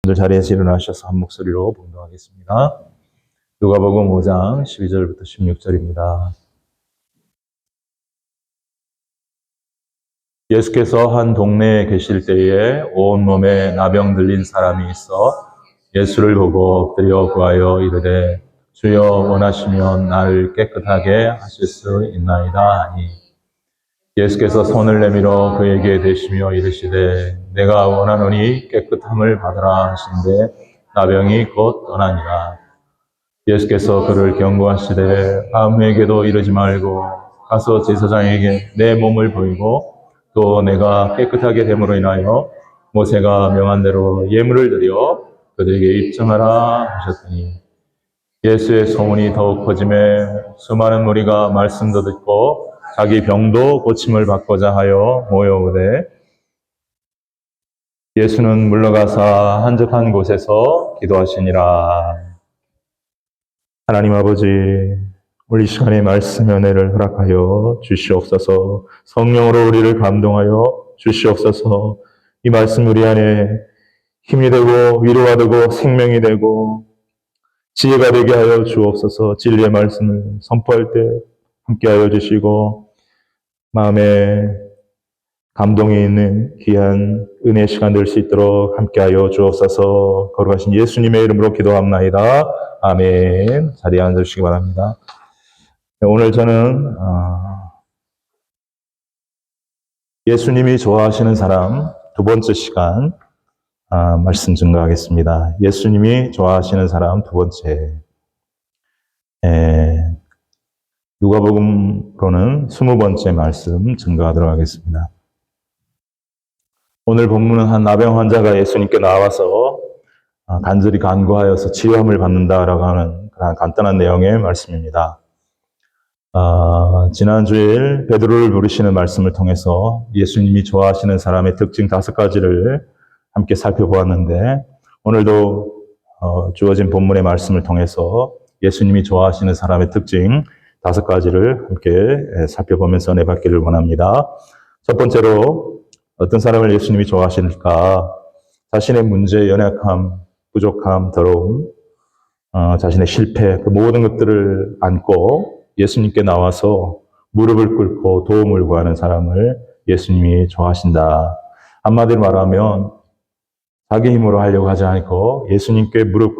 오늘 자리에서 일어나셔서 한 목소리로 봉독하겠습니다. 누가복음 5장 12절부터 16절입니다. 예수께서 한 동네에 계실 때에 온몸에 나병 들린 사람이 있어 예수를 보고 엎드려 구하여 이르되 주여 원하시면 나를 깨끗하게 하실 수 있나이다 하니 예수께서 손을 내밀어 그에게 대시며 이르시되 내가 원하노니 깨끗함을 받으라 하신데 나병이 곧 떠나니라. 예수께서 그를 경고하시되 아무에게도 이르지 말고 가서 제사장에게 내 몸을 보이고 또 내가 깨끗하게 됨으로 인하여 모세가 명한 대로 예물을 드려 그들에게 입증하라 하셨더니 예수의 소문이 더욱 퍼짐에 수많은 무리가 말씀도 듣고 자기 병도 고침을 받고자 하여 모여오되 예수는 물러가사 한적한 곳에서 기도하시니라. 하나님 아버지, 우리 시간에 말씀 은혜를 허락하여 주시옵소서. 성령으로 우리를 감동하여 주시옵소서. 이 말씀 우리 안에 힘이 되고 위로가 되고 생명이 되고 지혜가 되게 하여 주옵소서. 진리의 말씀을 선포할 때 함께하여 주시고 마음에 감동이 있는 귀한 은혜 시간 될 수 있도록 함께하여 주옵소서. 거룩하신 예수님의 이름으로 기도합나이다. 아멘. 자리에 앉으시기 바랍니다. 오늘 저는 예수님이 좋아하시는 사람 두 번째 시간 말씀 증거하겠습니다. 예수님이 좋아하시는 사람 두 번째. 누가복음으로는 20번째 말씀 증거하도록 하겠습니다. 오늘 본문은 한 나병 환자가 예수님께 나와서 간절히 간구하여서 치유함을 받는다라고 하는 그런 간단한 내용의 말씀입니다. 지난 주일 베드로를 부르시는 말씀을 통해서 예수님이 좋아하시는 사람의 특징 5가지를 함께 살펴보았는데 오늘도 주어진 본문의 말씀을 통해서 예수님이 좋아하시는 사람의 특징 5가지를 함께 살펴보면서 은혜 받기를 원합니다. 첫 번째로 어떤 사람을 예수님이 좋아하실까? 자신의 문제, 연약함, 부족함, 더러움, 자신의 실패, 그 모든 것들을 안고 예수님께 나와서 무릎을 꿇고 도움을 구하는 사람을 예수님이 좋아하신다. 한마디로 말하면 자기 힘으로 하려고 하지 않고 예수님께 무릎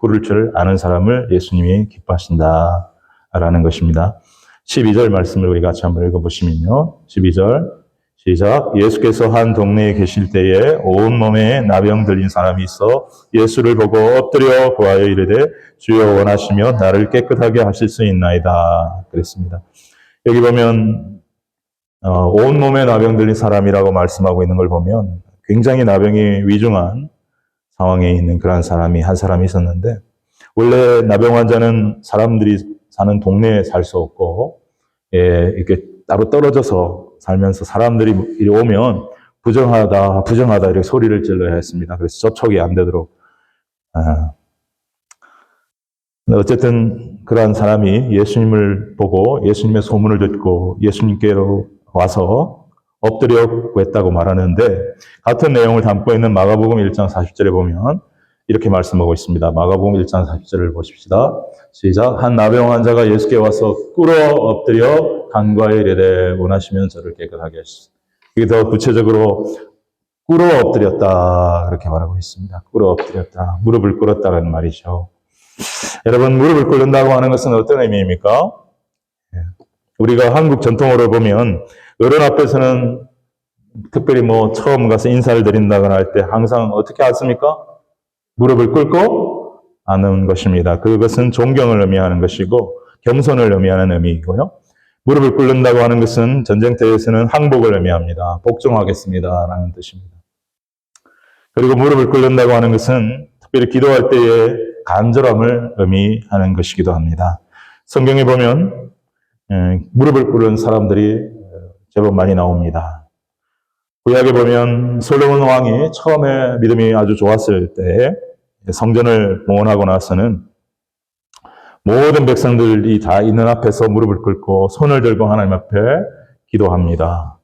꿇을 줄 아는 사람을 예수님이 기뻐하신다. 라는 것입니다. 12절 말씀을 우리 같이 한번 읽어보시면요. 12절 시작. 예수께서 한 동네에 계실 때에 온몸에 나병 들린 사람이 있어 예수를 보고 엎드려 구하여 이르되 주여 원하시면 나를 깨끗하게 하실 수 있나이다. 그랬습니다. 여기 보면 온몸에 나병 들린 사람이라고 말씀하고 있는 걸 보면 굉장히 나병이 위중한 상황에 있는 그런 사람이 한 사람이 있었는데 원래 나병 환자는 사람들이 사는 동네에 살 수 없고 이렇게 따로 떨어져서 살면서 사람들이 이리 오면 부정하다 이렇게 소리를 질러야 했습니다. 그래서 접촉이 안 되도록. 어쨌든 그러한 사람이 예수님을 보고 예수님의 소문을 듣고 예수님께로 와서 엎드려 구했다고 말하는데 같은 내용을 담고 있는 마가복음 1장 40절에 보면 이렇게 말씀하고 있습니다. 마가복음 1장 40절을 보십시다. 시작. 한 나병 환자가 예수께 와서 꿇어 엎드려 간구하여 이르되 원하시면 저를 깨끗하게 하시소. 이게 더 구체적으로 꿇어 엎드렸다 그렇게 말하고 있습니다. 꿇어 엎드렸다. 무릎을 꿇었다는 말이죠. 여러분 무릎을 꿇는다고 하는 것은 어떤 의미입니까? 우리가 한국 전통으로 보면 어른 앞에서는 특별히 처음 가서 인사를 드린다거나 할 때 항상 어떻게 하십니까? 무릎을 꿇고 앉는 것입니다. 그것은 존경을 의미하는 것이고 겸손을 의미하는 의미이고요. 무릎을 꿇는다고 하는 것은 전쟁터에서는 항복을 의미합니다. 복종하겠습니다 라는 뜻입니다. 그리고 무릎을 꿇는다고 하는 것은 특별히 기도할 때의 간절함을 의미하는 것이기도 합니다. 성경에 보면 무릎을 꿇은 사람들이 제법 많이 나옵니다. 구약에 보면 솔로몬 왕이 처음에 믿음이 아주 좋았을 때 성전을 봉헌하고 나서는 모든 백성들이 다 있는 앞에서 무릎을 꿇고 손을 들고 하나님 앞에 기도합니다.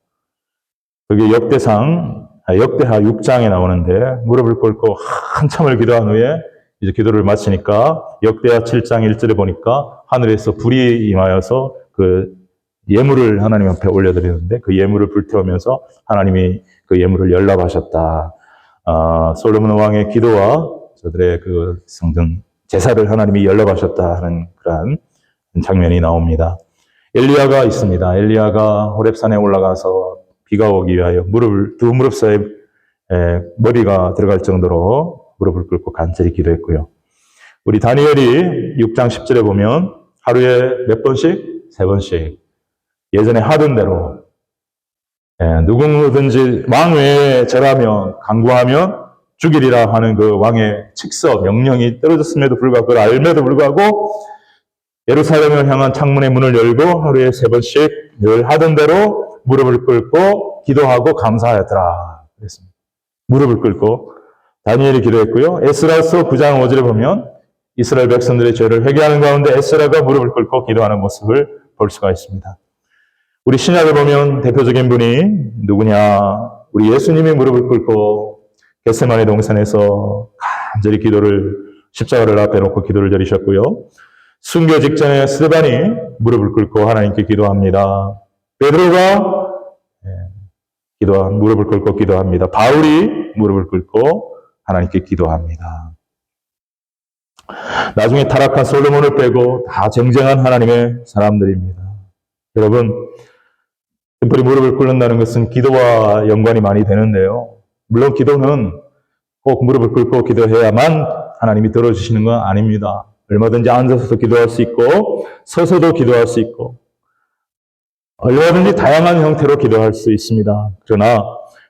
그게 역대상 역대하 6장에 나오는데 무릎을 꿇고 한참을 기도한 후에 이제 기도를 마치니까 역대하 7장 1절에 보니까 하늘에서 불이 임하여서 그 예물을 하나님 앞에 올려드리는데 그 예물을 불태우면서 하나님이 그 예물을 연락하셨다. 솔로몬 왕의 기도와 저들의 그 성전 제사를 하나님이 연락하셨다 하는 그런 장면이 나옵니다. 엘리야가 있습니다. 엘리야가 호렙산에 올라가서 비가 오기 위하여 두 무릎 사이에 머리가 들어갈 정도로 무릎을 꿇고 간절히 기도했고요. 우리 다니엘이 6장 10절에 보면 하루에 몇 번씩? 3번씩 예전에 하던 대로 누구든지 왕 외에 절하면 강구하면 죽이리라 하는 그 왕의 칙서 명령이 떨어졌음에도 불구하고 그걸 알면도 불구하고 예루살렘을 향한 창문의 문을 열고 하루에 3번씩 늘 하던 대로 무릎을 꿇고 기도하고 감사하였더라. 그랬습니다. 무릎을 꿇고 다니엘이 기도했고요. 에스라서 9장 5절에 보면 이스라엘 백성들의 죄를 회개하는 가운데 에스라가 무릎을 꿇고 기도하는 모습을 볼 수가 있습니다. 우리 신약을 보면 대표적인 분이 누구냐? 우리 예수님이 무릎을 꿇고 겟세마네 동산에서 간절히 십자가를 앞에 놓고 기도를 드리셨고요. 순교 직전에 스데반이 무릎을 꿇고 하나님께 기도합니다. 베드로가 무릎을 꿇고 기도합니다. 바울이 무릎을 꿇고 하나님께 기도합니다. 나중에 타락한 솔로몬을 빼고 다 쟁쟁한 하나님의 사람들입니다. 여러분, 심플히 무릎을 꿇는다는 것은 기도와 연관이 많이 되는데요. 물론 기도는 꼭 무릎을 꿇고 기도해야만 하나님이 들어주시는 건 아닙니다. 얼마든지 앉아서도 기도할 수 있고 서서도 기도할 수 있고 얼마든지 다양한 형태로 기도할 수 있습니다. 그러나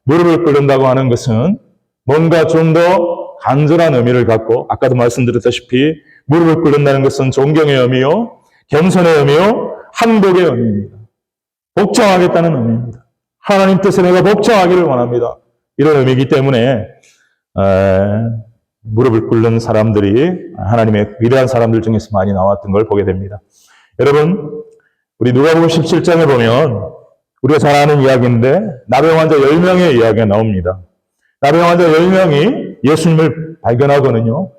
무릎을 꿇는다고 하는 것은 뭔가 좀 더 간절한 의미를 갖고 아까도 말씀드렸다시피 무릎을 꿇는다는 것은 존경의 의미요, 겸손의 의미요, 한복의 의미입니다. 복종하겠다는 의미입니다. 하나님 뜻에 내가 복종하기를 원합니다. 이런 의미이기 때문에 무릎을 꿇는 사람들이 하나님의 위대한 사람들 중에서 많이 나왔던 걸 보게 됩니다. 여러분, 우리 누가복음 17장에 보면 우리가 잘 아는 이야기인데 나병 환자 10명의 이야기가 나옵니다. 나병 환자 10명이 예수님을 발견하거든요.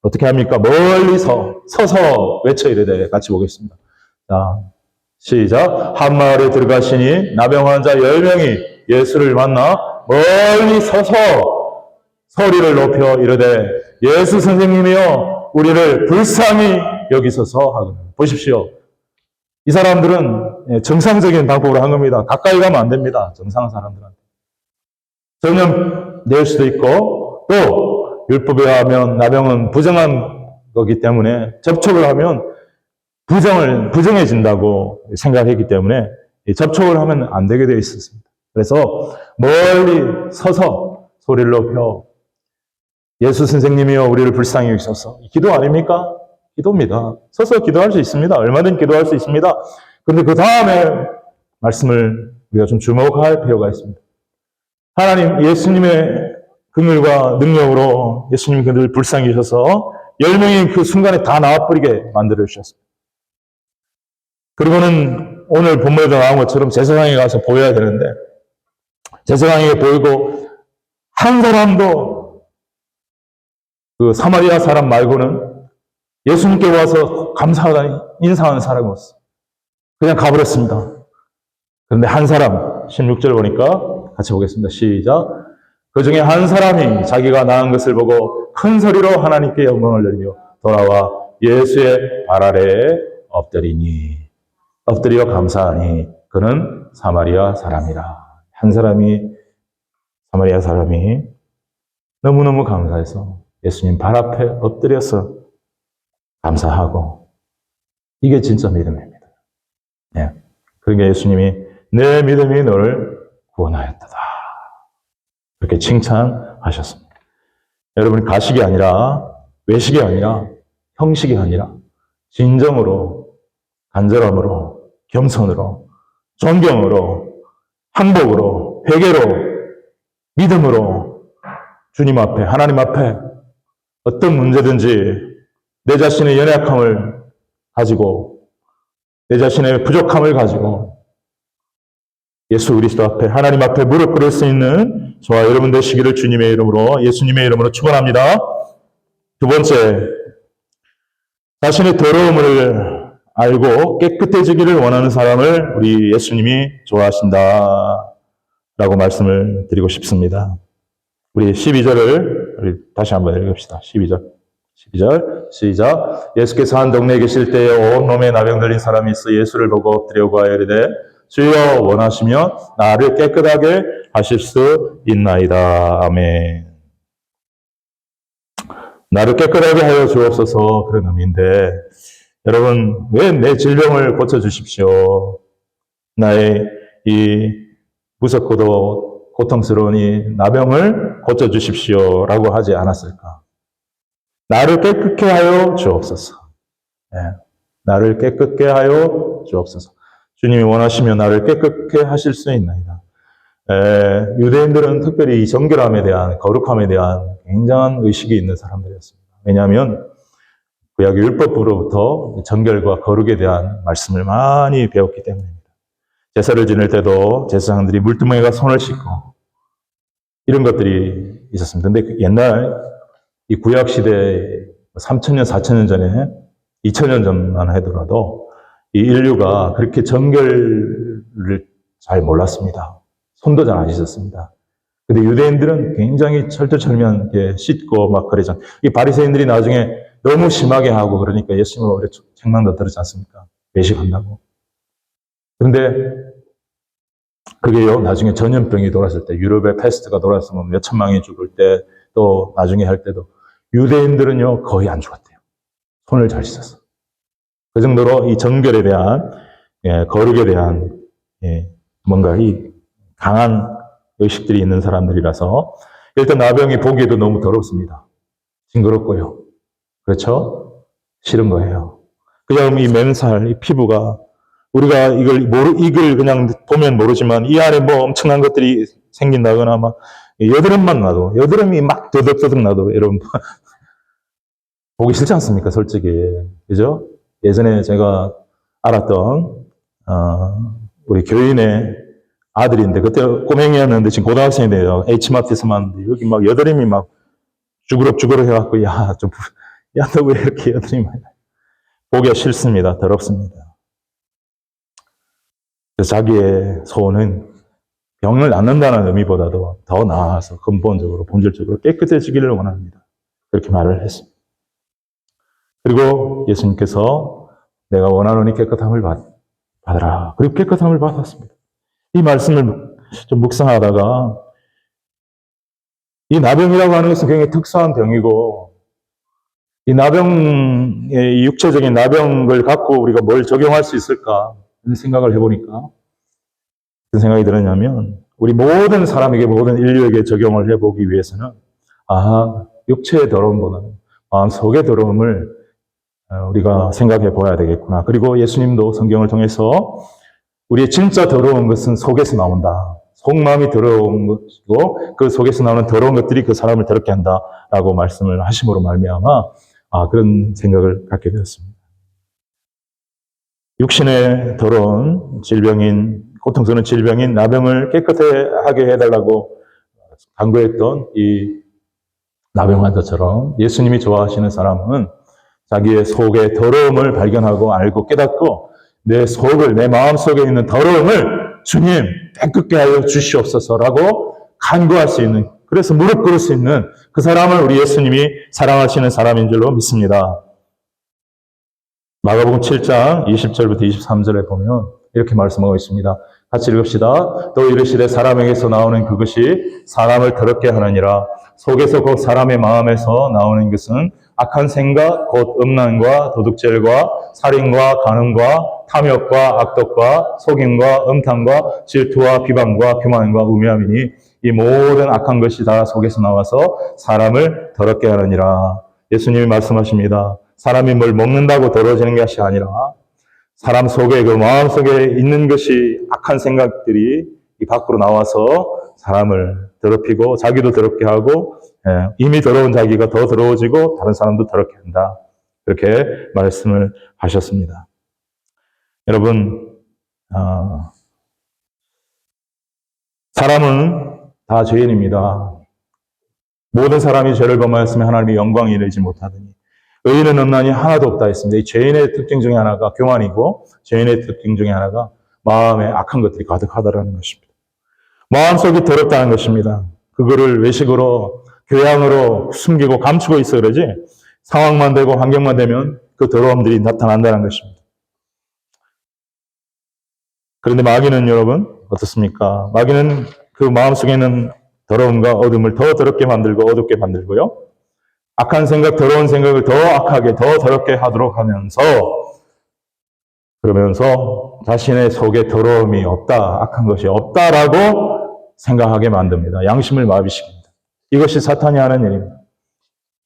어떻게 합니까? 멀리서 서서 외쳐 이르되 같이 보겠습니다. 자, 시작. 한 마을에 들어가시니 나병 환자 10명이 예수를 만나 멀리 서서 소리를 높여 이르되 예수 선생님이여 우리를 불쌍히 여기소서 하거든요. 보십시오. 이 사람들은 정상적인 방법으로 한 겁니다. 가까이 가면 안 됩니다. 정상한 사람들한테. 전염 낼 수도 있고 또 율법에 의하면 나병은 부정한 거기 때문에 접촉을 하면 부정해진다고 생각했기 때문에 접촉을 하면 안 되게 되어 있었습니다. 그래서 멀리 서서 소리를 높여 예수 선생님이여 우리를 불쌍히 여기소서. 기도 아닙니까? 기도입니다. 서서 기도할 수 있습니다. 얼마든 기도할 수 있습니다. 그런데 그 다음에 말씀을 우리가 좀 주목할 필요가 있습니다. 하나님 예수님의 긍휼과 능력으로 예수님이 그들을 불쌍히 여기셔서 10명이 그 순간에 다 나와버리게 만들어 주셨습니다. 그리고는 오늘 본문에도 나온 것처럼 제사장에 가서 보여야 되는데 제사장에게 보이고 한 사람도 그 사마리아 사람 말고는 예수님께 와서 감사하다니 인사하는 사람이 없어. 그냥 가버렸습니다. 그런데 한 사람 16절 보니까 같이 보겠습니다. 시작. 그 중에 한 사람이 자기가 나은 것을 보고 큰 소리로 하나님께 영광을 돌리며 돌아와 예수의 발 아래에 엎드려 감사하니 그는 사마리아 사람이라. 한 사람이 사마리아 사람이 너무너무 감사해서 예수님 발 앞에 엎드려서 감사하고 이게 진짜 믿음입니다. 네. 그러니까 예수님이 내 믿음이 너를 구원하였다. 그렇게 칭찬하셨습니다. 여러분 가식이 아니라 외식이 아니라 형식이 아니라 진정으로 간절함으로 겸손으로 존경으로 항복으로 회개로 믿음으로 주님 앞에 하나님 앞에 어떤 문제든지 내 자신의 연약함을 가지고 내 자신의 부족함을 가지고 예수 그리스도 앞에 하나님 앞에 무릎 꿇을 수 있는 저와 여러분 되시기를 주님의 이름으로 예수님의 이름으로 축원합니다. 두 번째, 자신의 더러움을 알고 깨끗해지기를 원하는 사람을 우리 예수님이 좋아하신다 라고 말씀을 드리고 싶습니다. 우리 12절을 우리 다시 한번 읽읍시다. 12절 시작. 예수께서 한 동네에 계실 때에 온몸에 나병 들린 사람이 있어 예수를 보고 엎드려 구하여 이르되 주여 원하시면 나를 깨끗하게 하실 수 있나이다. 아멘. 나를 깨끗하게 하여 주옵소서 그런 의미인데 여러분 왜 내 질병을 고쳐주십시오. 나의 이 무섭고도 고통스러운 이 나병을 고쳐주십시오 라고 하지 않았을까. 나를 깨끗게 하여 주옵소서. 네. 나를 깨끗게 하여 주옵소서. 주님이 원하시면 나를 깨끗게 하실 수 있나이다. 유대인들은 특별히 이 정결함에 대한, 거룩함에 대한 굉장한 의식이 있는 사람들이었습니다. 왜냐하면 구약의 율법으로부터 정결과 거룩에 대한 말씀을 많이 배웠기 때문입니다. 제사를 지낼 때도 제사장들이 물두멍에 가서 손을 씻고 이런 것들이 있었습니다. 근데 옛날 이 구약 시대 3,000년, 4,000년 전에 2,000년 전만 하더라도 이 인류가 그렇게 정결을 잘 몰랐습니다. 손도 잘 안 씻었습니다. 근데 유대인들은 굉장히 철두철미하게 씻고 막 그러잖아요. 이 바리새인들이 나중에 너무 심하게 하고 그러니까 예수님은 오래 책망도 들었지 않습니까? 외식한다고. 그런데 그게요, 나중에 전염병이 돌았을 때, 유럽의 패스트가 돌았으면 몇 천망이 죽을 때, 또 나중에 할 때도 유대인들은요, 거의 안 죽었대요. 손을 잘 씻었어. 그 정도로 이 정결에 대한, 거룩에 대한, 뭔가 이 강한 의식들이 있는 사람들이라서, 일단 나병이 보기에도 너무 더럽습니다. 징그럽고요. 그렇죠? 싫은 거예요. 그냥 이 맨살, 이 피부가, 우리가 이걸 그냥 보면 모르지만, 이 안에 뭐 엄청난 것들이 생긴다거나, 막, 여드름만 나도, 여드름이 막 더덕더덕 나도, 여러분, 보기 싫지 않습니까, 솔직히. 그죠? 예전에 제가 알았던, 우리 교인의 아들인데, 그때 꼬맹이였는데, 지금 고등학생이 돼요. H마트에서 만는데, 여기 막 여드름이 막 주그럭주그럭 해갖고, 야, 너 왜 이렇게 여드름이 많이 나? 보기가 싫습니다. 더럽습니다. 그래서 자기의 소원은 병을 낫는다는 의미보다도 더 나아가서 근본적으로, 본질적으로 깨끗해지기를 원합니다. 그렇게 말을 했습니다. 그리고 예수님께서 내가 원하노니 깨끗함을 받으라. 그리고 깨끗함을 받았습니다. 이 말씀을 좀 묵상하다가 이 나병이라고 하는 것은 굉장히 특수한 병이고 이 나병의 육체적인 나병을 갖고 우리가 뭘 적용할 수 있을까 이런 생각을 해보니까 무슨 생각이 들었냐면 우리 모든 사람에게 모든 인류에게 적용을 해보기 위해서는 육체의 더러움보다는 마음속의 더러움을 우리가 생각해 보아야 되겠구나. 그리고 예수님도 성경을 통해서 우리의 진짜 더러운 것은 속에서 나온다. 속마음이 더러운 것이고 그 속에서 나오는 더러운 것들이 그 사람을 더럽게 한다라고 말씀을 하심으로 말미암아 그런 생각을 갖게 되었습니다. 육신의 더러운 질병인 고통스러운 질병인 나병을 깨끗하게 해달라고 간구했던 이 나병 환자처럼 예수님이 좋아하시는 사람은 자기의 속의 더러움을 발견하고 알고 깨닫고 내 속을, 내 마음속에 있는 더러움을 주님 깨끗게 하여 주시옵소서라고 간구할 수 있는, 그래서 무릎 꿇을 수 있는 그 사람을 우리 예수님이 사랑하시는 사람인 줄로 믿습니다. 마가복음 7장 20절부터 23절에 보면 이렇게 말씀하고 있습니다. 같이 읽읍시다. 또 이르시되 사람에게서 나오는 그것이 사람을 더럽게 하느니라. 속에서 곧 사람의 마음에서 나오는 것은 악한 생각, 곧 음란과 도둑질과 살인과 간음과 탐욕과 악독과 속임과 음탕과 질투와 비방과 교만과 우매함이니 이 모든 악한 것이 다 속에서 나와서 사람을 더럽게 하느니라. 예수님이 말씀하십니다. 사람이 뭘 먹는다고 더러워지는 것이 아니라 사람 속에 그 마음 속에 있는 것이 악한 생각들이 이 밖으로 나와서 사람을 더럽히고 자기도 더럽게 하고 이미 더러운 자기가 더 더러워지고 다른 사람도 더럽게 한다. 그렇게 말씀을 하셨습니다. 여러분 사람은 다 죄인입니다. 모든 사람이 죄를 범하였으면 하나님의 영광이 이르지 못하더니 의인은 없나니 하나도 없다 했습니다. 이 죄인의 특징 중에 하나가 교만이고 죄인의 특징 중에 하나가 마음에 악한 것들이 가득하다라는 것입니다. 마음속이 더럽다는 것입니다. 그거를 외식으로 교양으로 숨기고 감추고 있어 그러지 상황만 되고 환경만 되면 그 더러움들이 나타난다는 것입니다. 그런데 마귀는 여러분 어떻습니까? 마귀는 그 마음속에 있는 더러움과 어둠을 더 더럽게 만들고 어둡게 만들고요. 악한 생각, 더러운 생각을 더 악하게, 더 더럽게 하도록 하면서 그러면서 자신의 속에 더러움이 없다, 악한 것이 없다라고 생각하게 만듭니다. 양심을 마비시킵니다. 이것이 사탄이 하는 일입니다.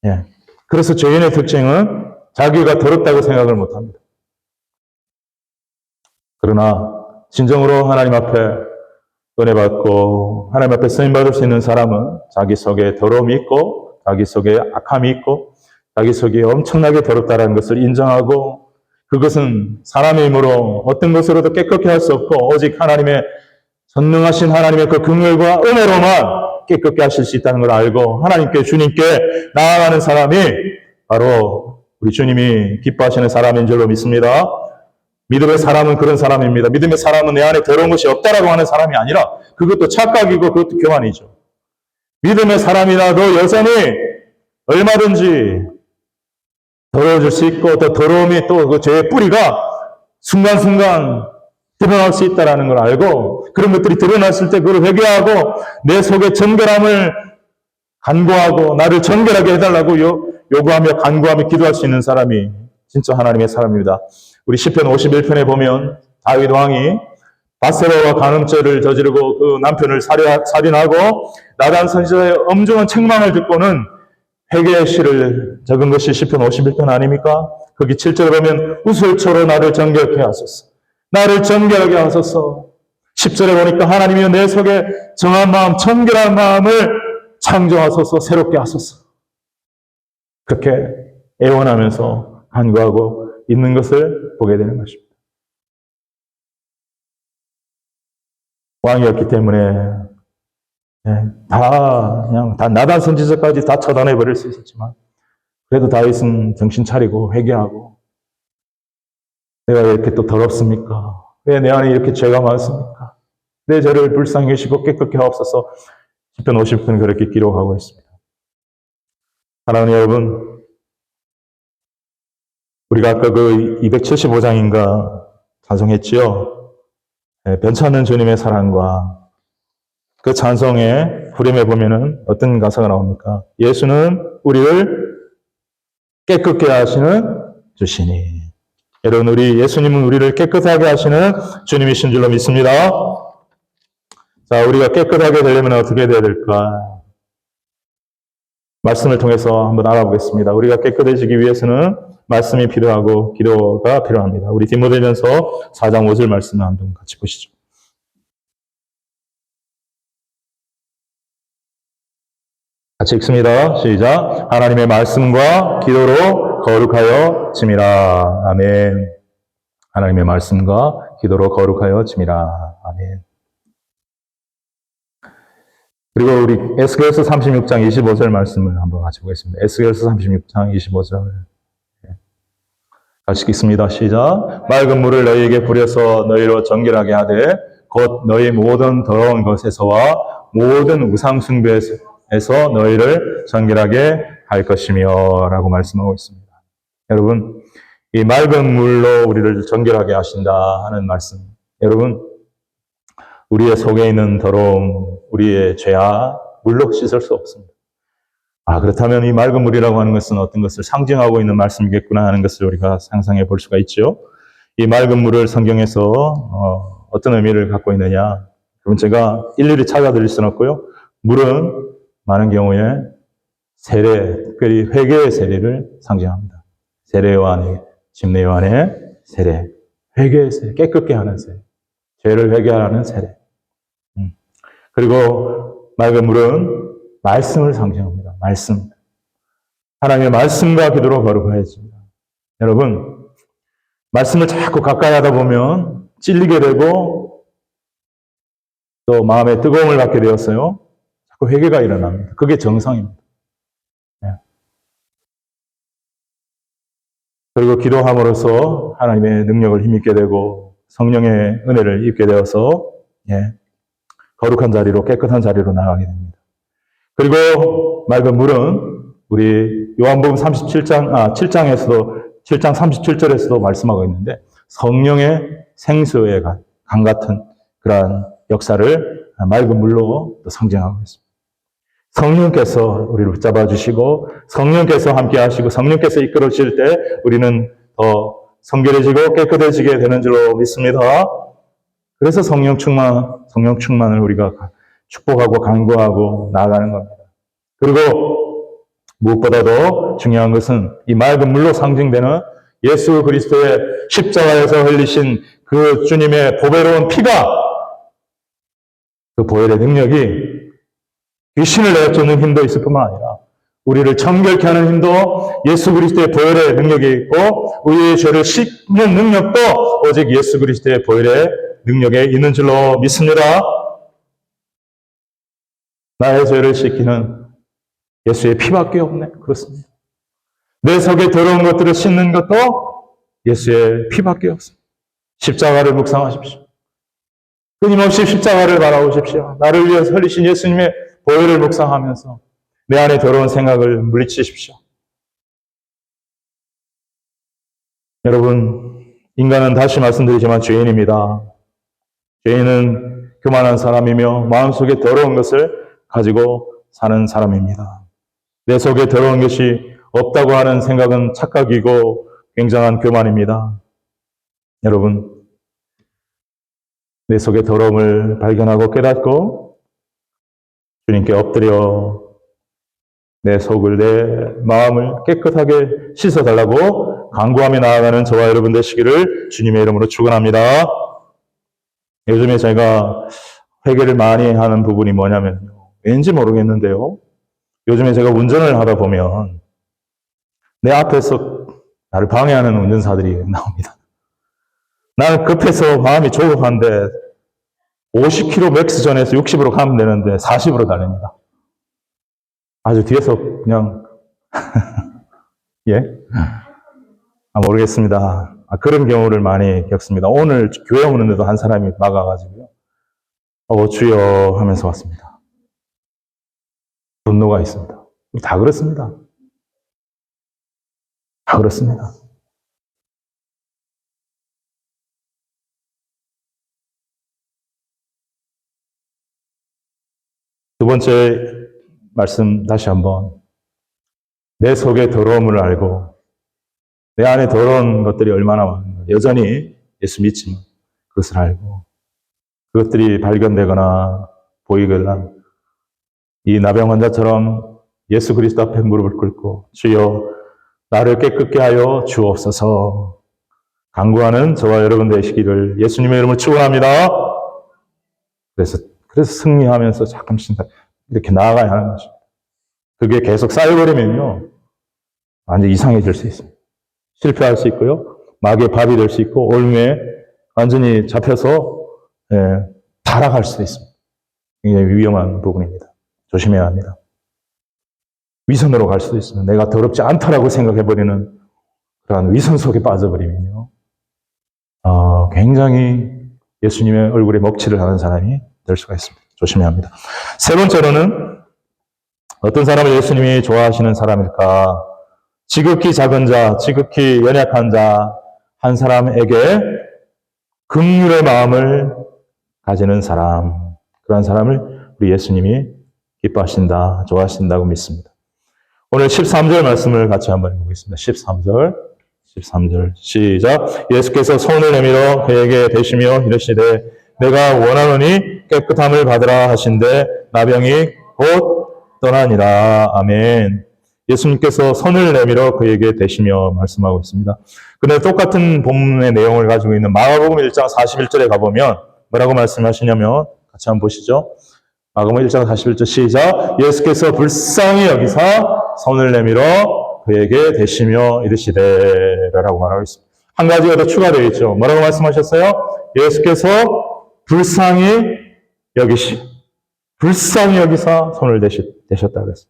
예. 그래서 죄인의 특징은 자기가 더럽다고 생각을 못합니다. 그러나 진정으로 하나님 앞에 은혜 받고 하나님 앞에 쓰임 받을 수 있는 사람은 자기 속에 더러움이 있고 자기 속에 악함이 있고 자기 속에 엄청나게 더럽다는 것을 인정하고 그것은 사람의 힘으로 어떤 것으로도 깨끗게 할 수 없고 오직 하나님의 전능하신 하나님의 그 긍휼과 은혜로만 깨끗게 하실 수 있다는 걸 알고 하나님께 주님께 나아가는 사람이 바로 우리 주님이 기뻐하시는 사람인 줄로 믿습니다. 믿음의 사람은 그런 사람입니다. 믿음의 사람은 내 안에 더러운 것이 없다라고 하는 사람이 아니라 그것도 착각이고 그것도 교만이죠. 믿음의 사람이라도 여전히 얼마든지 더러워질 수 있고 또 더러움이 또 그 죄의 뿌리가 순간순간 드러날 수 있다는 걸 알고 그런 것들이 드러났을 때 그걸 회개하고 내 속의 정결함을 간구하고 나를 정결하게 해달라고 요구하며 간구하며 기도할 수 있는 사람이 진짜 하나님의 사람입니다. 우리 시편 51편에 보면 다윗 왕이 바세바와 간음죄를 저지르고 그 남편을 살인하고 나단 선지자의 엄중한 책망을 듣고는 회개의 시를 적은 것이 시편 51편 아닙니까? 거기 7절에 보면 우슬초로 나를 정결케 하소서. 나를 정결하게 하소서. 10절에 보니까 하나님이여 내 속에 정한 마음, 정결한 마음을 창조하소서, 새롭게 하소서. 그렇게 애원하면서 간구하고 있는 것을 보게 되는 것입니다. 왕이었기 때문에 다 나단 선지자까지 다 처단해 버릴 수 있었지만 그래도 다윗은 정신 차리고 회개하고 내가 왜 이렇게 또 더럽습니까? 왜 내 안에 이렇게 죄가 많습니까? 내 죄를 불쌍히 여기시고 깨끗게 하옵소서. 시편 50편 그렇게 기록하고 있습니다. 사랑하는 여러분, 우리가 아까 그 275장인가 찬송했지요? 변찮는 주님의 사랑과 그 찬송의 후렴에 보면은 어떤 가사가 나옵니까? 예수는 우리를 깨끗게 하시는 주시니. 여러분, 우리 예수님은 우리를 깨끗하게 하시는 주님이신 줄로 믿습니다. 자, 우리가 깨끗하게 되려면 어떻게 돼야 될까? 말씀을 통해서 한번 알아보겠습니다. 우리가 깨끗해지기 위해서는 말씀이 필요하고 기도가 필요합니다. 우리 디모데전서 4장 5절 말씀을 한번 같이 보시죠. 같이 읽습니다. 시작. 하나님의 말씀과 기도로 거룩하여 짐이라. 아멘. 하나님의 말씀과 기도로 거룩하여 짐이라. 아멘. 그리고 우리 에스겔서 36장 25절 말씀을 한번 같이 보겠습니다. 에스겔서 36장 25절. 같이 읽습니다. 시작. 맑은 물을 너희에게 부려서 너희로 정결하게 하되 곧 너희 모든 더러운 것에서와 모든 우상 숭배에서 너희를 정결하게 할 것이며 라고 말씀하고 있습니다. 여러분, 이 맑은 물로 우리를 정결하게 하신다 하는 말씀. 여러분, 우리의 속에 있는 더러움, 우리의 죄악, 물로 씻을 수 없습니다. 그렇다면 이 맑은 물이라고 하는 것은 어떤 것을 상징하고 있는 말씀이겠구나 하는 것을 우리가 상상해 볼 수가 있죠. 이 맑은 물을 성경에서 어떤 의미를 갖고 있느냐. 그럼 제가 일일이 찾아드릴 수는 없고요. 물은 많은 경우에 세례, 특별히 회개의 세례를 상징합니다. 세례 요한의, 침례 요한의 세례, 회개의 세례, 깨끗게 하는 세례, 죄를 회개하는 세례. 그리고 맑은 물은 말씀을 상징합니다. 말씀. 하나님의 말씀과 기도로 거룩하여집니다. 여러분, 말씀을 자꾸 가까이 하다 보면 찔리게 되고 또 마음에 뜨거움을 받게 되었어요. 자꾸 회개가 일어납니다. 그게 정상입니다. 그리고 기도함으로써 하나님의 능력을 힘입게 되고 성령의 은혜를 입게 되어서 거룩한 자리로, 깨끗한 자리로 나가게 됩니다. 그리고 맑은 물은 우리 요한복음 7장 37절에서도 말씀하고 있는데 성령의 생수의 강 같은 그러한 역사를 맑은 물로 또 상징하고 있습니다. 성령께서 우리를 붙잡아 주시고 성령께서 함께 하시고 성령께서 이끌어 주실 때 우리는 더 성결해지고 깨끗해지게 되는 줄로 믿습니다. 그래서 성령 충만을 우리가 축복하고 간구하고 나아가는 겁니다. 그리고 무엇보다도 중요한 것은 이 맑은 물로 상징되는 예수 그리스도의 십자가에서 흘리신 그 주님의 보배로운 피가 그 보혈의 능력이 귀신을 내쫓는 힘도 있을 뿐만 아니라 우리를 정결케 하는 힘도 예수 그리스도의 보혈의 능력이 있고 우리의 죄를 씻는 능력도 오직 예수 그리스도의 보혈의 능력에 있는 줄로 믿습니다. 나의 죄를 씻기는 예수의 피밖에 없네. 그렇습니다. 내 속에 더러운 것들을 씻는 것도 예수의 피밖에 없습니다. 십자가를 묵상하십시오. 끊임없이 십자가를 바라보십시오. 나를 위해서 흘리신 예수님의 보혈을 묵상하면서 내 안에 더러운 생각을 물리치십시오. 여러분, 인간은 다시 말씀드리지만 죄인입니다. 죄인은 교만한 사람이며 마음속에 더러운 것을 가지고 사는 사람입니다. 내 속에 더러운 것이 없다고 하는 생각은 착각이고 굉장한 교만입니다. 여러분, 내 속에 더러움을 발견하고 깨닫고 주님께 엎드려 내 속을, 내 마음을 깨끗하게 씻어달라고 간구하며 나아가는 저와 여러분 되시기를 주님의 이름으로 축원합니다. 요즘에 제가 회개를 많이 하는 부분이 뭐냐면요. 왠지 모르겠는데요. 요즘에 제가 운전을 하다 보면 내 앞에서 나를 방해하는 운전사들이 나옵니다. 나는 급해서 마음이 조급한데 50km 맥스 전에서 60으로 가면 되는데 40으로 달립니다. 아주 뒤에서 그냥 모르겠습니다. 그런 경우를 많이 겪습니다. 오늘 교회 오는데도 한 사람이 막아가지고요. 주여 하면서 왔습니다. 분노가 있습니다. 다 그렇습니다. 다 그렇습니다. 두 번째 말씀 다시 한번 내 속에 더러움을 알고 내 안에 더러운 것들이 얼마나 많은가 여전히 예수 믿지만 그것을 알고 그것들이 발견되거나 보이거나 이 나병 환자처럼 예수 그리스도 앞에 무릎을 꿇고 주여 나를 깨끗게 하여 주옵소서 간구하는 저와 여러분 되시기를 예수님의 이름으로 축원합니다. 그래서 승리하면서 잠깐씩 이렇게 나아가야 하는 것입니다. 그게 계속 쌓여버리면요. 완전 이상해질 수 있습니다. 실패할 수 있고요. 마귀의 밥이 될 수 있고 올무에 완전히 잡혀서 타락할 수도 있습니다. 굉장히 위험한 부분입니다. 조심해야 합니다. 위선으로 갈 수도 있습니다. 내가 더럽지 않다라고 생각해버리는 그러한 위선 속에 빠져버리면요. 굉장히 예수님의 얼굴에 먹칠을 하는 사람이 될 수가 있습니다. 조심해야 합니다. 세 번째로는 어떤 사람을 예수님이 좋아하시는 사람일까? 지극히 작은 자, 지극히 연약한 자, 한 사람에게 긍휼의 마음을 가지는 사람, 그런 사람을 우리 예수님이 기뻐하신다, 좋아하신다고 믿습니다. 오늘 13절 말씀을 같이 한번 읽어보겠습니다. 13절 시작. 예수께서 손을 내밀어 그에게 대시며 이르시되 내가 원하노니 깨끗함을 받으라 하신대 나병이 곧 떠나니라. 아멘. 예수님께서 손을 내밀어 그에게 대시며 말씀하고 있습니다. 근데 똑같은 본문의 내용을 가지고 있는 마가복음 1장 41절에 가보면 뭐라고 말씀하시냐면 같이 한번 보시죠. 마가복음 1장 41절 시작. 예수께서 불쌍히 여기사 손을 내밀어 그에게 대시며 이르시되라고 말하고 있습니다. 한 가지가 더 추가되어 있죠. 뭐라고 말씀하셨어요? 예수께서 불쌍히 불쌍히 여기사 손을 대셨다 그랬어요.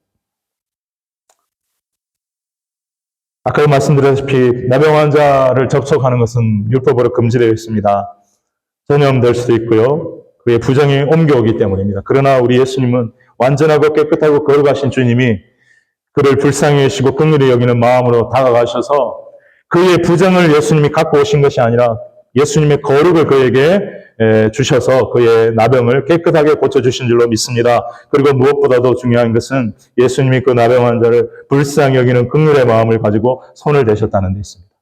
아까 말씀드렸다시피 나병 환자를 접촉하는 것은 율법으로 금지되어 있습니다. 전염될 수도 있고요. 그의 부정이 옮겨오기 때문입니다. 그러나 우리 예수님은 완전하고 깨끗하고 거룩하신 주님이 그를 불쌍히 여기시고 긍휼히 여기는 마음으로 다가가셔서 그의 부정을 예수님이 갖고 오신 것이 아니라 예수님의 거룩을 그에게 주셔서 그의 나병을 깨끗하게 고쳐주신 줄로 믿습니다. 그리고 무엇보다도 중요한 것은 예수님이 그 나병 환자를 불쌍히 여기는 긍휼의 마음을 가지고 손을 대셨다는 데 있습니다.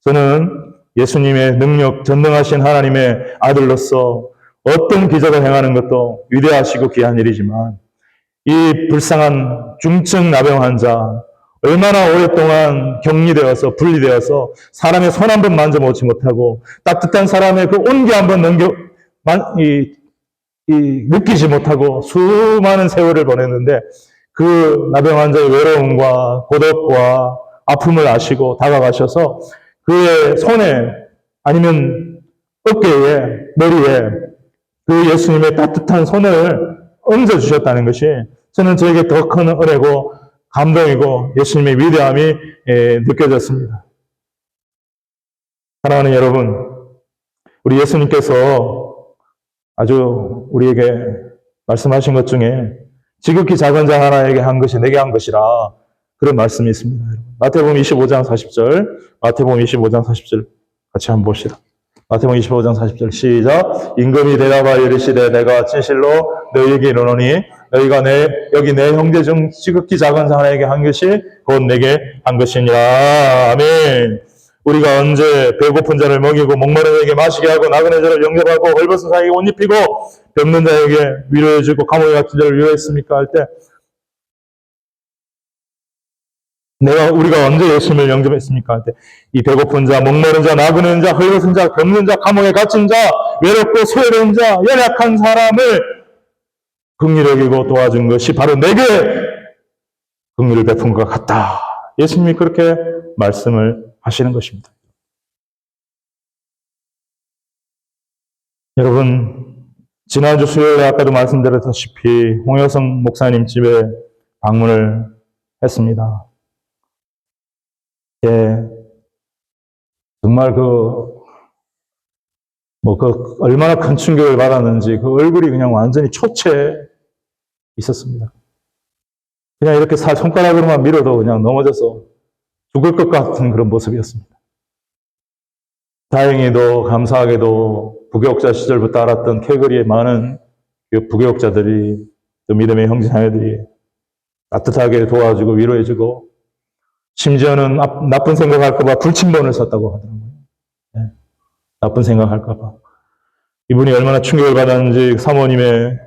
저는 예수님의 능력, 전능하신 하나님의 아들로서 어떤 기적을 행하는 것도 위대하시고 귀한 일이지만 이 불쌍한 중증 나병 환자 얼마나 오랫동안 격리되어서 분리되어서 사람의 손 한 번 만져보지 못하고 따뜻한 사람의 그 온기 한 번 느끼지 못하고 수많은 세월을 보냈는데 그 나병 환자의 외로움과 고독과 아픔을 아시고 다가가셔서 그의 손에 아니면 어깨에 머리에 그 예수님의 따뜻한 손을 얹어주셨다는 것이 저는 저에게 더 큰 은혜고 감동이고 예수님의 위대함이 느껴졌습니다. 사랑하는 여러분, 우리 예수님께서 아주 우리에게 말씀하신 것 중에 지극히 작은 자 하나에게 한 것이 내게 한 것이라 그런 말씀이 있습니다. 마태복음 25장 40절, 마태복음 25장 40절 같이 한번 봅시다. 마태복음 25장 40절 시작. 임금이 대답하여 이르시되 내가 진실로 너희에게 이르노니 너희가 여기 내 형제 중 지극히 작은 사람에게 한 것이 곧 내게 한 것이니라. 아멘. 우리가 언제 배고픈 자를 먹이고 목마른 자에게 마시게 하고 나그네 자를 영접하고 헐벗은 자에게 옷 입히고 병든 자에게 위로해주고 감옥에 갇힌 자를 위로했습니까? 할 때 우리가 언제 예수님을 영접했습니까? 할 때 이 배고픈 자, 목마른 자, 나그네 자, 헐벗은 자, 병든 자, 감옥에 갇힌 자, 외롭고 소외된 자, 연약한 사람을 긍휼히 여기고 도와준 것이 바로 내게 긍휼을 베푼 것 같다. 예수님이 그렇게 말씀을 하시는 것입니다. 여러분, 지난주 수요일에 아까도 말씀드렸다시피 홍여성 목사님 집에 방문을 했습니다. 예, 정말 얼마나 큰 충격을 받았는지 그 얼굴이 그냥 완전히 초췌해 있었습니다. 그냥 이렇게 손가락으로만 밀어도 그냥 넘어져서 죽을 것 같은 그런 모습이었습니다. 다행히도 감사하게도 부교육자 시절부터 알았던 캐거리의 많은 부교육자들이 또 믿음의 형제자매들이 따뜻하게 도와주고 위로해주고 심지어는 나쁜 생각할까봐 불침번을 썼다고 하더라고요. 네. 나쁜 생각할까봐. 이분이 얼마나 충격을 받았는지 사모님의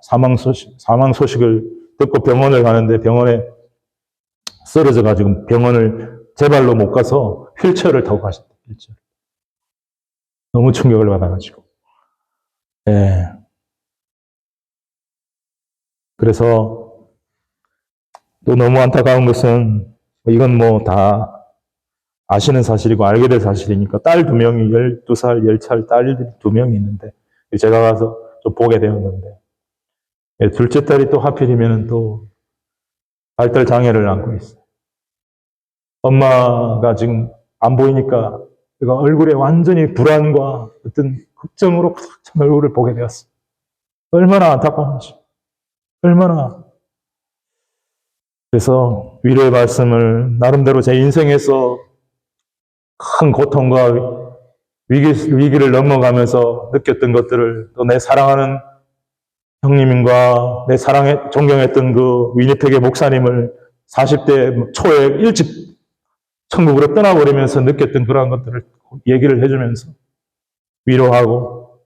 사망 소식을 듣고 병원을 가는데 병원에 쓰러져가지고 병원을 제 발로 못 가서 휠체어를 타고 가셨다. 휠체어. 너무 충격을 받아가지고. 네. 그래서 또 너무 안타까운 것은 이건 뭐 다 아시는 사실이고 알게 될 사실이니까 딸 2명이 12살, 10살 딸 2명이 있는데 제가 가서 좀 보게 되었는데 둘째 딸이 또 하필이면 또 발달 장애를 안고 있어요. 엄마가 지금 안 보이니까 제가 얼굴에 완전히 불안과 어떤 걱정으로 가득 찬 얼굴을 보게 되었어요. 얼마나 안타까운지. 얼마나. 그래서 위로의 말씀을 나름대로 제 인생에서 큰 고통과 위기를 넘어가면서 느꼈던 것들을 또 내 사랑하는 형님과 내 존경했던 그 위니펙의 목사님을 40대 초에 일찍 천국으로 떠나버리면서 느꼈던 그러한 것들을 얘기를 해주면서 위로하고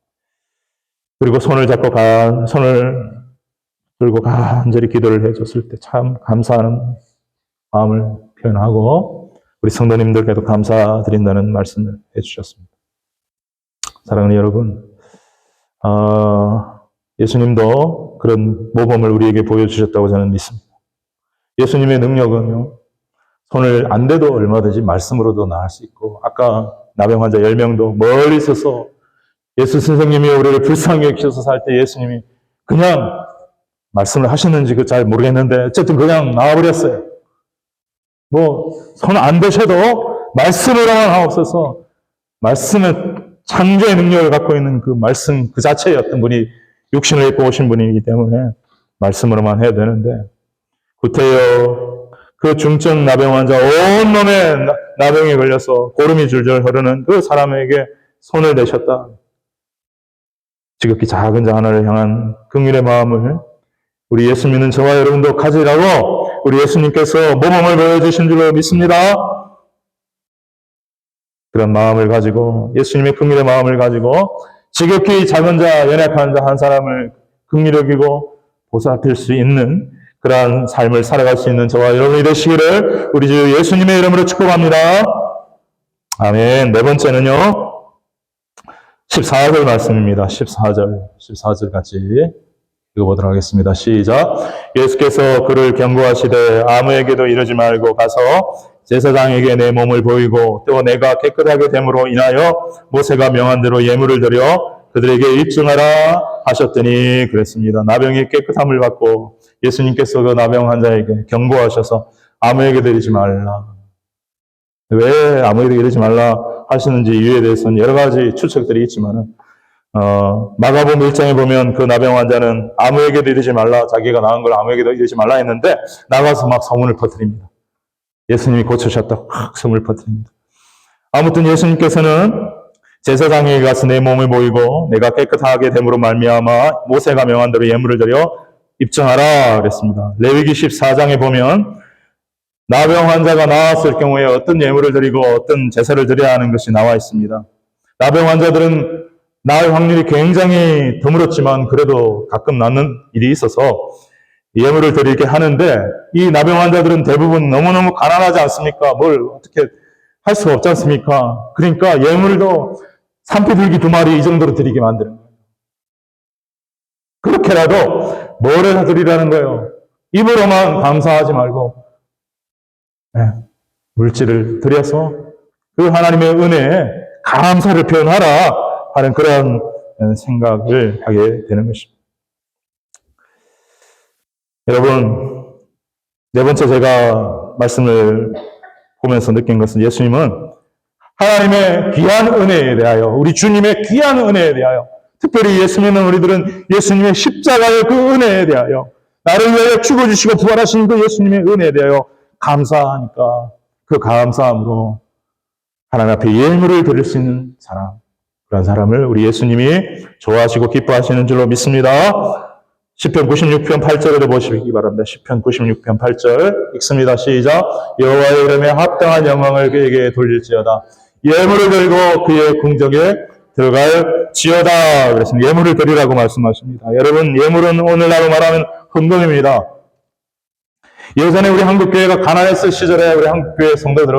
그리고 손을 들고 간절히 기도를 해줬을 때 참 감사하는 마음을 표현하고 우리 성도님들께도 감사드린다는 말씀을 해주셨습니다. 사랑하는 여러분, 예수님도 그런 모범을 우리에게 보여주셨다고 저는 믿습니다. 예수님의 능력은요, 손을 안 대도 얼마든지 말씀으로도 나을 수 있고, 아까 나병 환자 10명도 멀리 서서 예수 선생님이 우리를 불쌍히 여기셔서 살 때 예수님이 그냥 말씀을 하시는지 잘 모르겠는데 어쨌든 그냥 나와버렸어요. 손 안 대셔도 말씀으로만 하옵소서. 말씀은 창조의 능력을 갖고 있는 그 말씀 그 자체였던 분이 육신을 입고 오신 분이기 때문에 말씀으로만 해야 되는데 구태여 그 중증 나병 환자 온몸에 나병이 걸려서 고름이 줄줄 흐르는 그 사람에게 손을 대셨다. 지극히 작은 자 하나를 향한 긍휼의 마음을 우리 예수 믿는 저와 여러분도 가지라고 우리 예수님께서 모범을 보여주신 줄로 믿습니다. 그런 마음을 가지고 예수님의 긍휼의 마음을 가지고 지극히 작은 자, 연약한 자 한 사람을 긍휼히 여기고 보살필 수 있는 그러한 삶을 살아갈 수 있는 저와 여러분이 되시기를 우리 주 예수님의 이름으로 축복합니다. 아멘. 네 번째는요. 14절 말씀입니다. 14절 같이 읽어보도록 하겠습니다. 시작. 예수께서 그를 경고하시되 아무에게도 이르지 말고 가서 제사장에게 내 몸을 보이고 또 내가 깨끗하게 됨으로 인하여 모세가 명한 대로 예물을 드려 그들에게 입증하라 하셨더니 그랬습니다. 나병이 깨끗함을 받고 예수님께서 그 나병 환자에게 경고하셔서 아무에게 드리지 말라. 왜 아무에게 드리지 말라 하시는지 이유에 대해서는 여러 가지 추측들이 있지만은 마가복음 1장에 보면 그 나병 환자는 아무에게도 이르지 말라, 자기가 나은 걸 아무에게도 이르지 말라 했는데 나가서 막 소문을 퍼뜨립니다. 예수님이 고치셨다고 막 소문을 퍼뜨립니다. 아무튼 예수님께서는 제사장에게 가서 내 몸을 보이고 내가 깨끗하게 됨으로 말미암아 모세가 명한 대로 예물을 드려 입증하라 그랬습니다. 레위기 14장에 보면 나병 환자가 나았을 경우에 어떤 예물을 드리고 어떤 제사를 드려야 하는 것이 나와 있습니다. 나병 환자들은 나을 확률이 굉장히 드물었지만 그래도 가끔 낫는 일이 있어서 예물을 드리게 하는데 이 나병 환자들은 대부분 너무너무 가난하지 않습니까? 뭘 어떻게 할 수가 없지 않습니까? 그러니까 예물도 산패들기 2마리 이 정도로 드리게 만드는 거예요. 그렇게라도 뭐를 드리라는 거예요? 입으로만 감사하지 말고 물질을 드려서 그 하나님의 은혜에 감사를 표현하라 하는 그런 생각을 하게 되는 것입니다. 여러분, 네 번째 제가 말씀을 보면서 느낀 것은 예수님은 하나님의 귀한 은혜에 대하여, 우리 주님의 귀한 은혜에 대하여, 특별히 예수 믿는 우리들은 예수님의 십자가의 그 은혜에 대하여, 나를 위하여 죽어주시고 부활하신 그 예수님의 은혜에 대하여 감사하니까 그 감사함으로 하나님 앞에 예물을 드릴 수 있는 사람, 그런 사람을 우리 예수님이 좋아하시고 기뻐하시는 줄로 믿습니다. 시편 96편 8절을 보시기 바랍니다. 시편 96편 8절 읽습니다. 시작. 여호와의 이름에 합당한 영광을 그에게 돌릴지어다. 예물을 들고 그의 궁정에 들어갈지어다. 그랬습니다. 예물을 드리라고 말씀하십니다. 여러분, 예물은 오늘날로 말하면 헌금입니다. 예전에 우리 한국교회가 가난했을 시절에 우리 한국교회 성도들은,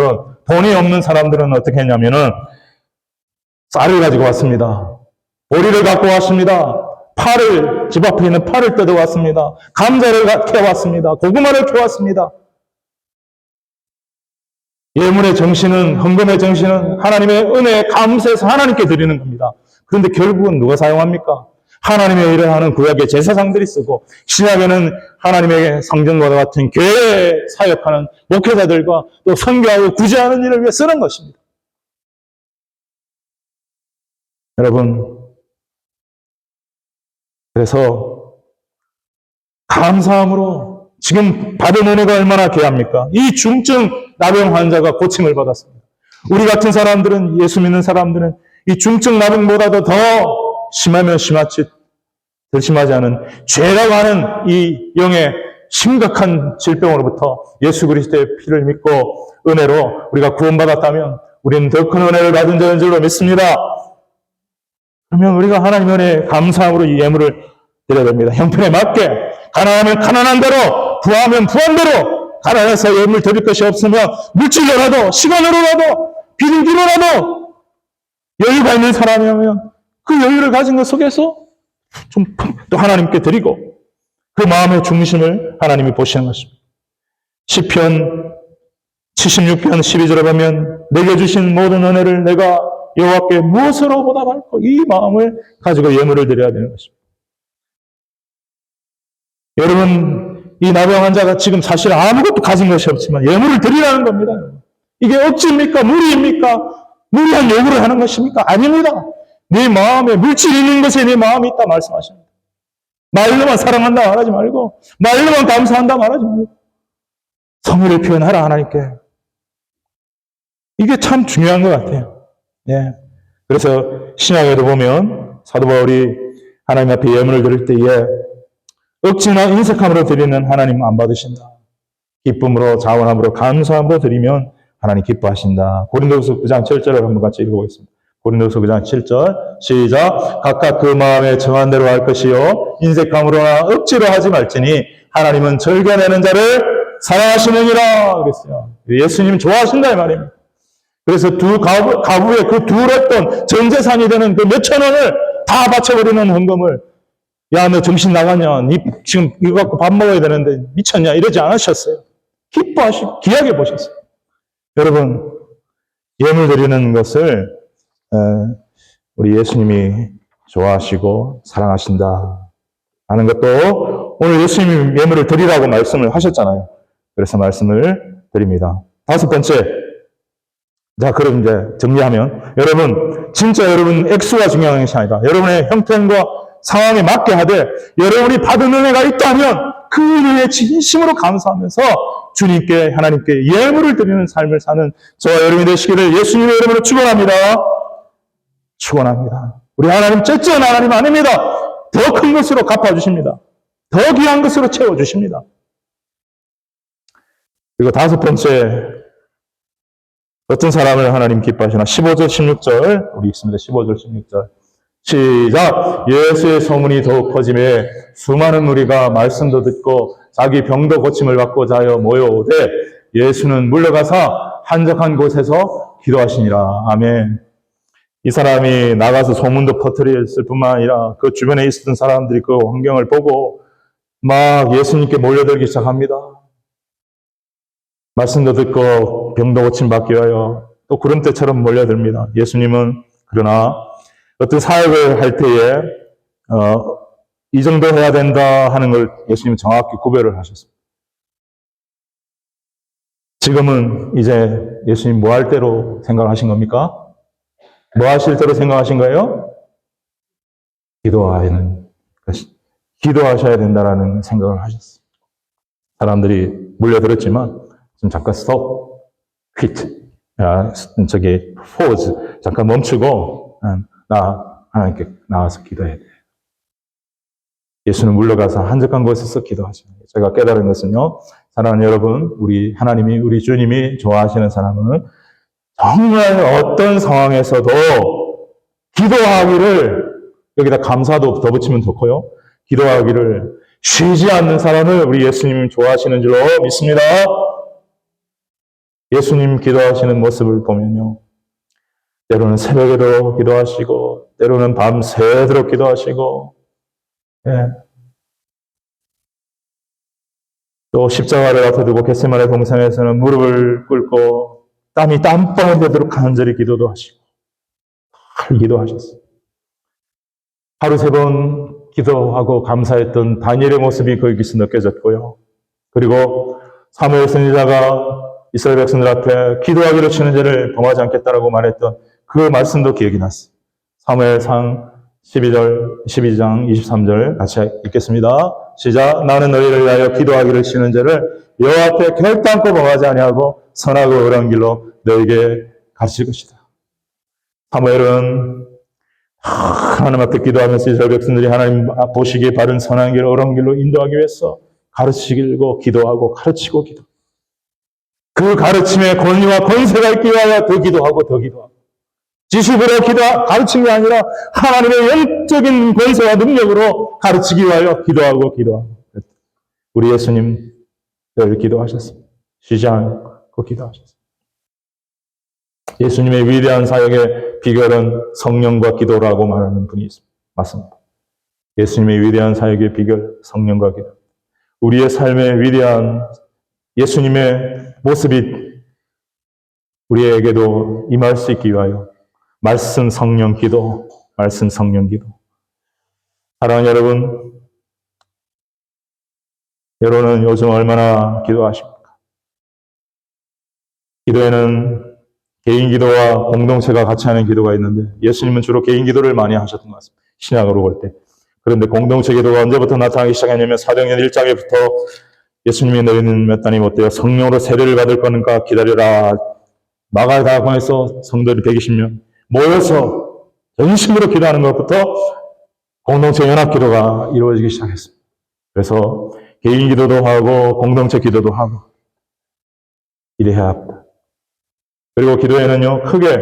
돈이 없는 사람들은 어떻게 했냐면은 쌀을 가지고 왔습니다. 보리를 갖고 왔습니다. 파를, 집 앞에 있는 파를 뜯어왔습니다. 감자를 캐왔습니다. 고구마를 캐왔습니다. 예물의 정신은, 헌금의 정신은 하나님의 은혜에 감사해서 하나님께 드리는 겁니다. 그런데 결국은 누가 사용합니까? 하나님의 일을 하는 구약의 제사장들이 쓰고, 신약에는 하나님의 성전과 같은 교회에 사역하는 목회자들과 또 선교하고 구제하는 일을 위해 쓰는 것입니다. 여러분, 그래서 감사함으로 지금 받은 은혜가 얼마나 귀합니까? 이 중증 나병 환자가 고침을 받았습니다. 우리 같은 사람들은, 예수 믿는 사람들은 이 중증 나병보다도 더 심하면 심하지, 덜 심하지 않은 죄라고 하는 이 영의 심각한 질병으로부터 예수 그리스도의 피를 믿고 은혜로 우리가 구원받았다면 우리는 더 큰 은혜를 받은 자인 줄로 믿습니다. 그러면 우리가 하나님의 은혜에 감사함으로 이 예물을 드려야 됩니다. 형편에 맞게, 가난하면 가난한 대로, 부하면 부한 대로, 가난해서 예물 드릴 것이 없으면 물질로라도, 시간으로라도, 비둘기로라도 여유가 있는 사람이라면 그 여유를 가진 것 속에서 좀 또 하나님께 드리고 그 마음의 중심을 하나님이 보시는 것입니다. 시편 76편 12절에 보면 내게 주신 모든 은혜를 내가 여호와께 무엇으로 보답할까? 이 마음을 가지고 예물을 드려야 되는 것입니다. 여러분, 이 나병 환자가 지금 사실 아무것도 가진 것이 없지만 예물을 드리라는 겁니다. 이게 억지입니까? 무리입니까? 무리한 요구를 하는 것입니까? 아닙니다. 네 마음에 물질 있는 것에 네 마음이 있다 말씀하십니다. 말로만 사랑한다 말하지 말고, 말로만 감사한다 말하지 말고, 성의를 표현하라 하나님께. 이게 참 중요한 것 같아요. 예. 그래서 신약에도 보면 사도 바울이 하나님 앞에 예물을 드릴 때에 억지나 인색함으로 드리는 하나님 안 받으신다. 기쁨으로, 자원함으로, 감사함으로 드리면 하나님 기뻐하신다. 고린도후서 9장 7절을 한번 같이 읽어보겠습니다. 고린도후서 9장 7절 시작. 각각 그 마음에 정한 대로 할 것이요 인색함으로나 억지로 하지 말지니 하나님은 절겨내는 자를 사랑하시느니라 그랬어요. 예수님 좋아하신다 이 말입니다. 그래서 두 가부의 그 둘었던 전재산이 되는 그 몇천 원을 다 바쳐버리는 헌금을, 야, 너 정신 나가냐? 니 지금 이거 갖고 밥 먹어야 되는데 미쳤냐? 이러지 않으셨어요. 귀하게 보셨어요. 여러분, 예물 드리는 것을 우리 예수님이 좋아하시고 사랑하신다 하는 것도 오늘 예수님이 예물을 드리라고 말씀을 하셨잖아요. 그래서 말씀을 드립니다. 다섯 번째, 자, 그럼 이제 정리하면, 여러분, 진짜 여러분 액수가 중요한 것이 아니라 여러분의 형편과 상황에 맞게 하되 여러분이 받은 은혜가 있다면 그 은혜에 진심으로 감사하면서 주님께, 하나님께 예물을 드리는 삶을 사는 저와 여러분이 되시기를 예수님의 이름으로 축원합니다. 축원합니다. 우리 하나님 째째한 하나님 아닙니다. 더 큰 것으로 갚아주십니다. 더 귀한 것으로 채워주십니다. 그리고 다섯 번째, 어떤 사람을 하나님 기뻐하시나? 15절, 16절, 우리 읽습니다. 15절, 16절. 시작! 예수의 소문이 더욱 퍼짐에 수많은 무리가 말씀도 듣고 자기 병도 고침을 받고자 하여 모여오되 예수는 물러가사 한적한 곳에서 기도하시니라. 아멘. 이 사람이 나가서 소문도 퍼뜨렸을 뿐만 아니라 그 주변에 있었던 사람들이 그 환경을 보고 막 예수님께 몰려들기 시작합니다. 말씀도 듣고 병도 고침 받기 위하여 또 구름대처럼 몰려듭니다. 예수님은 그러나 어떤 사역을 할 때에 이 정도 해야 된다 하는 걸 예수님은 정확히 구별을 하셨습니다. 지금은 이제 예수님 뭐 할 때로 생각하신 겁니까? 뭐 하실 때로 생각하신 거예요? 기도하셔야 된다라는 생각을 하셨어요. 사람들이 몰려들었지만 좀 잠깐 스톱, 퀴트, 포즈, 잠깐 멈추고 하나님께 나와서 기도해야 돼요. 예수는 물러가서 한적한 곳에서 기도하시는 거예요. 제가 깨달은 것은요, 사랑하는 여러분, 우리 주님이 좋아하시는 사람은 정말 어떤 상황에서도 기도하기를, 여기다 감사도 더 붙이면 좋고요, 기도하기를 쉬지 않는 사람을 우리 예수님이 좋아하시는 줄로 믿습니다. 예수님 기도하시는 모습을 보면요, 때로는 새벽에도 기도하시고 때로는 밤새도록 기도하시고, 예. 또 십자가를 앞에 두고 겟세마네 동산에서는 무릎을 꿇고 땀이 땀방울 되도록 간절히 기도도 하시고 기도하셨어요. 하루 3번 기도하고 감사했던 다니엘의 모습이 거기서 느껴졌고요. 그리고 사무엘 선지자가 이스라엘 백성들 앞에 기도하기로 치는 죄를 범하지 않겠다라고 말했던 그 말씀도 기억이 났어요. 사무엘상 12장 23절 같이 읽겠습니다. 시작. 나는 너희를 위하여 기도하기를 치는 죄를 여호와 앞에 결단코 범하지 아니하고 선하고 의로운 길로 너희에게 가르칠 것이다. 사무엘은 하나님 앞에 기도하면서 이스라엘 백성들이 하나님 보시기에 바른 선한 길, 의로운 길로 인도하기 위해서 가르치고 기도하고 가르치고 기도. 그 가르침에 권위와 권세가 있기 위하여 더 기도하고 더 기도하고. 지식으로 가르친 게 아니라 하나님의 영적인 권세와 능력으로 가르치기 위하여 기도하고. 우리 예수님 늘 기도하셨습니다. 쉬지 않고 기도하셨습니다. 예수님의 위대한 사역의 비결은 성령과 기도라고 말하는 분이 있습니다. 맞습니다. 예수님의 위대한 사역의 비결, 성령과 기도. 우리의 삶의 위대한 예수님의 모습이 우리에게도 임할 수 있기 위하여 말씀 성령 기도, 말씀 성령 기도. 사랑하는 여러분, 여러분은 요즘 얼마나 기도하십니까? 기도에는 개인 기도와 공동체가 같이 하는 기도가 있는데 예수님은 주로 개인 기도를 많이 하셨던 것 같습니다. 신약으로 볼 때. 그런데 공동체 기도가 언제부터 나타나기 시작했냐면 사도행전 1장에부터 예수님이 너희는 몇 달이 못되어 성령으로 세례를 받을 거니까 기다려라. 마가다방에서 성도들이 120명 모여서 전심으로 기도하는 것부터 공동체 연합 기도가 이루어지기 시작했습니다. 그래서 개인 기도도 하고 공동체 기도도 하고 이래야 합니다. 그리고 기도에는요, 크게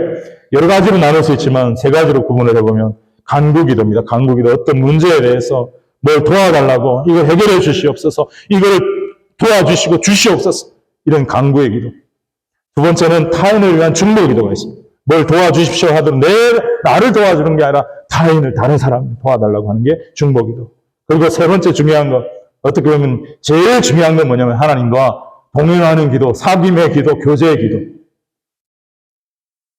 여러 가지로 나눌 수 있지만 세 가지로 구분을 해보면 간구 기도입니다. 간구 기도. 어떤 문제에 대해서 뭘 도와달라고, 이걸 해결해 주시옵소서, 이걸 도와주시고 주시옵소서, 이런 간구의 기도. 두 번째는 타인을 위한 중보 기도가 있습니다. 뭘 도와주십시오 하더라도 나를 도와주는 게 아니라 타인을, 다른 사람을 도와달라고 하는 게 중보 기도. 그리고 세 번째 중요한 것, 어떻게 보면 제일 중요한 건 뭐냐면 하나님과 동행하는 기도, 사귐의 기도, 교제의 기도.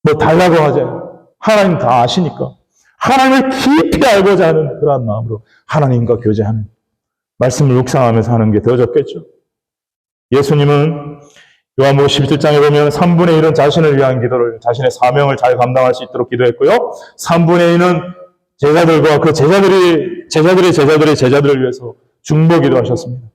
뭐 달라고 하죠. 하나님 다 아시니까. 하나님을 깊이 알고자 하는 그러한 마음으로 하나님과 교제하는, 말씀을 묵상하면서 하는 게 더 좋겠죠. 예수님은 요한복음 17장에 보면 3분의 1은 자신을 위한 기도를, 자신의 사명을 잘 감당할 수 있도록 기도했고요. 3분의 2는 제자들과 그 제자들의 제자들을 위해서 중보 기도하셨습니다.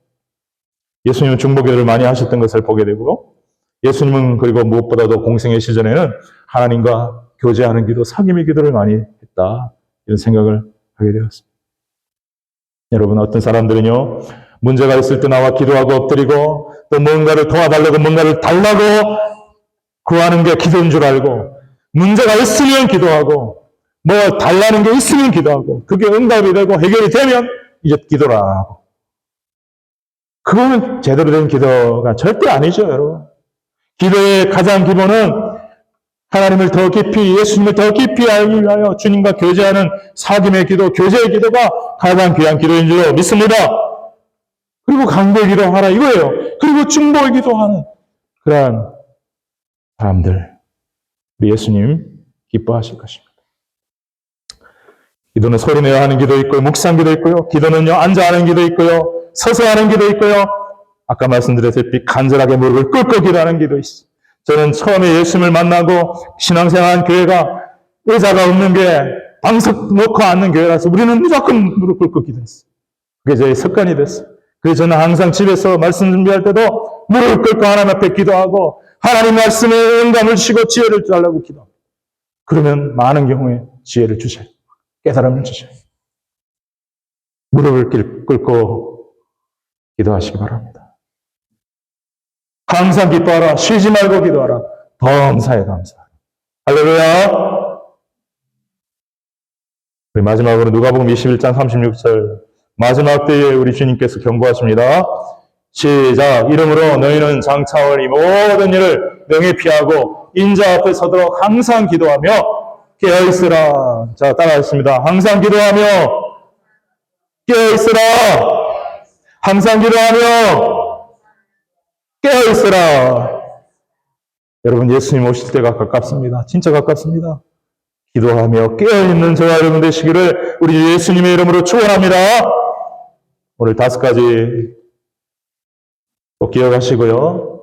예수님은 중보 기도를 많이 하셨던 것을 보게 되고, 예수님은 그리고 무엇보다도 공생의 시절에는 하나님과 교제하는 기도, 사귐의 기도를 많이 했다. 이런 생각을 하게 되었습니다. 여러분, 어떤 사람들은요, 문제가 있을 때 나와 기도하고 엎드리고 또 뭔가를 도와달라고, 뭔가를 달라고 구하는 게 기도인 줄 알고, 문제가 있으면 기도하고 뭐 달라는 게 있으면 기도하고, 그게 응답이 되고 해결이 되면 이제 기도라 하고, 그거는 제대로 된 기도가 절대 아니죠, 여러분. 기도의 가장 기본은 하나님을 더 깊이, 예수님을 더 깊이 알기 위하여 주님과 교제하는 사귐의 기도, 교제의 기도가 가장 귀한 기도인 줄 믿습니다. 그리고 간구의 기도하라 이거예요. 그리고 중보의 기도하는 그러한 사람들, 우리 예수님 기뻐하실 것입니다. 기도는 소리내어 하는 기도 있고요, 묵상 기도 있고요, 기도는요 앉아 하는 기도 있고요, 서서 하는 기도 있고요, 아까 말씀드렸듯이 간절하게 무릎을 꿇고 기도하는 기도 있어요. 저는 처음에 예수님을 만나고 신앙생활한 교회가 의자가 없는 게 방석 놓고 앉는 교회라서 우리는 무조건 무릎 꿇고 기도했어요. 그게 저의 습관이 됐어요. 그래서 저는 항상 집에서 말씀 준비할 때도 무릎 꿇고 하나님 앞에 기도하고 하나님 말씀에 영감을 주시고 지혜를 달라고 기도합니다. 그러면 많은 경우에 지혜를 주셔요. 깨달음을 주셔요. 무릎을 꿇고 기도하시기 바랍니다. 항상 기뻐하라. 쉬지 말고 기도하라. 범사에 감사하라. 할렐루야. 우리 마지막으로 누가복음 21장 36절 마지막 때에 우리 주님께서 경고하십니다. 시작. 이러므로 너희는 장차올 이 모든 일을 능히 피하고 인자 앞에 서도록 항상 기도하며 깨어있으라. 자, 따라하겠습니다. 항상 기도하며 깨어있으라. 항상 기도하며 깨어있으라. 여러분, 예수님 오실 때가 가깝습니다. 진짜 가깝습니다. 기도하며 깨어있는 저와 여러분 되시기를 우리 예수님의 이름으로 축원합니다. 오늘 5가지 꼭 기억하시고요.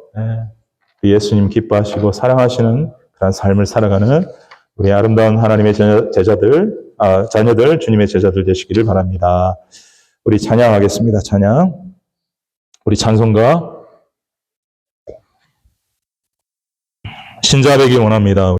예수님 기뻐하시고 사랑하시는 그런 삶을 살아가는 우리 아름다운 하나님의 자녀들, 주님의 제자들 되시기를 바랍니다. 우리 찬양하겠습니다. 찬양. 우리 찬송가 신자되기 원합니다.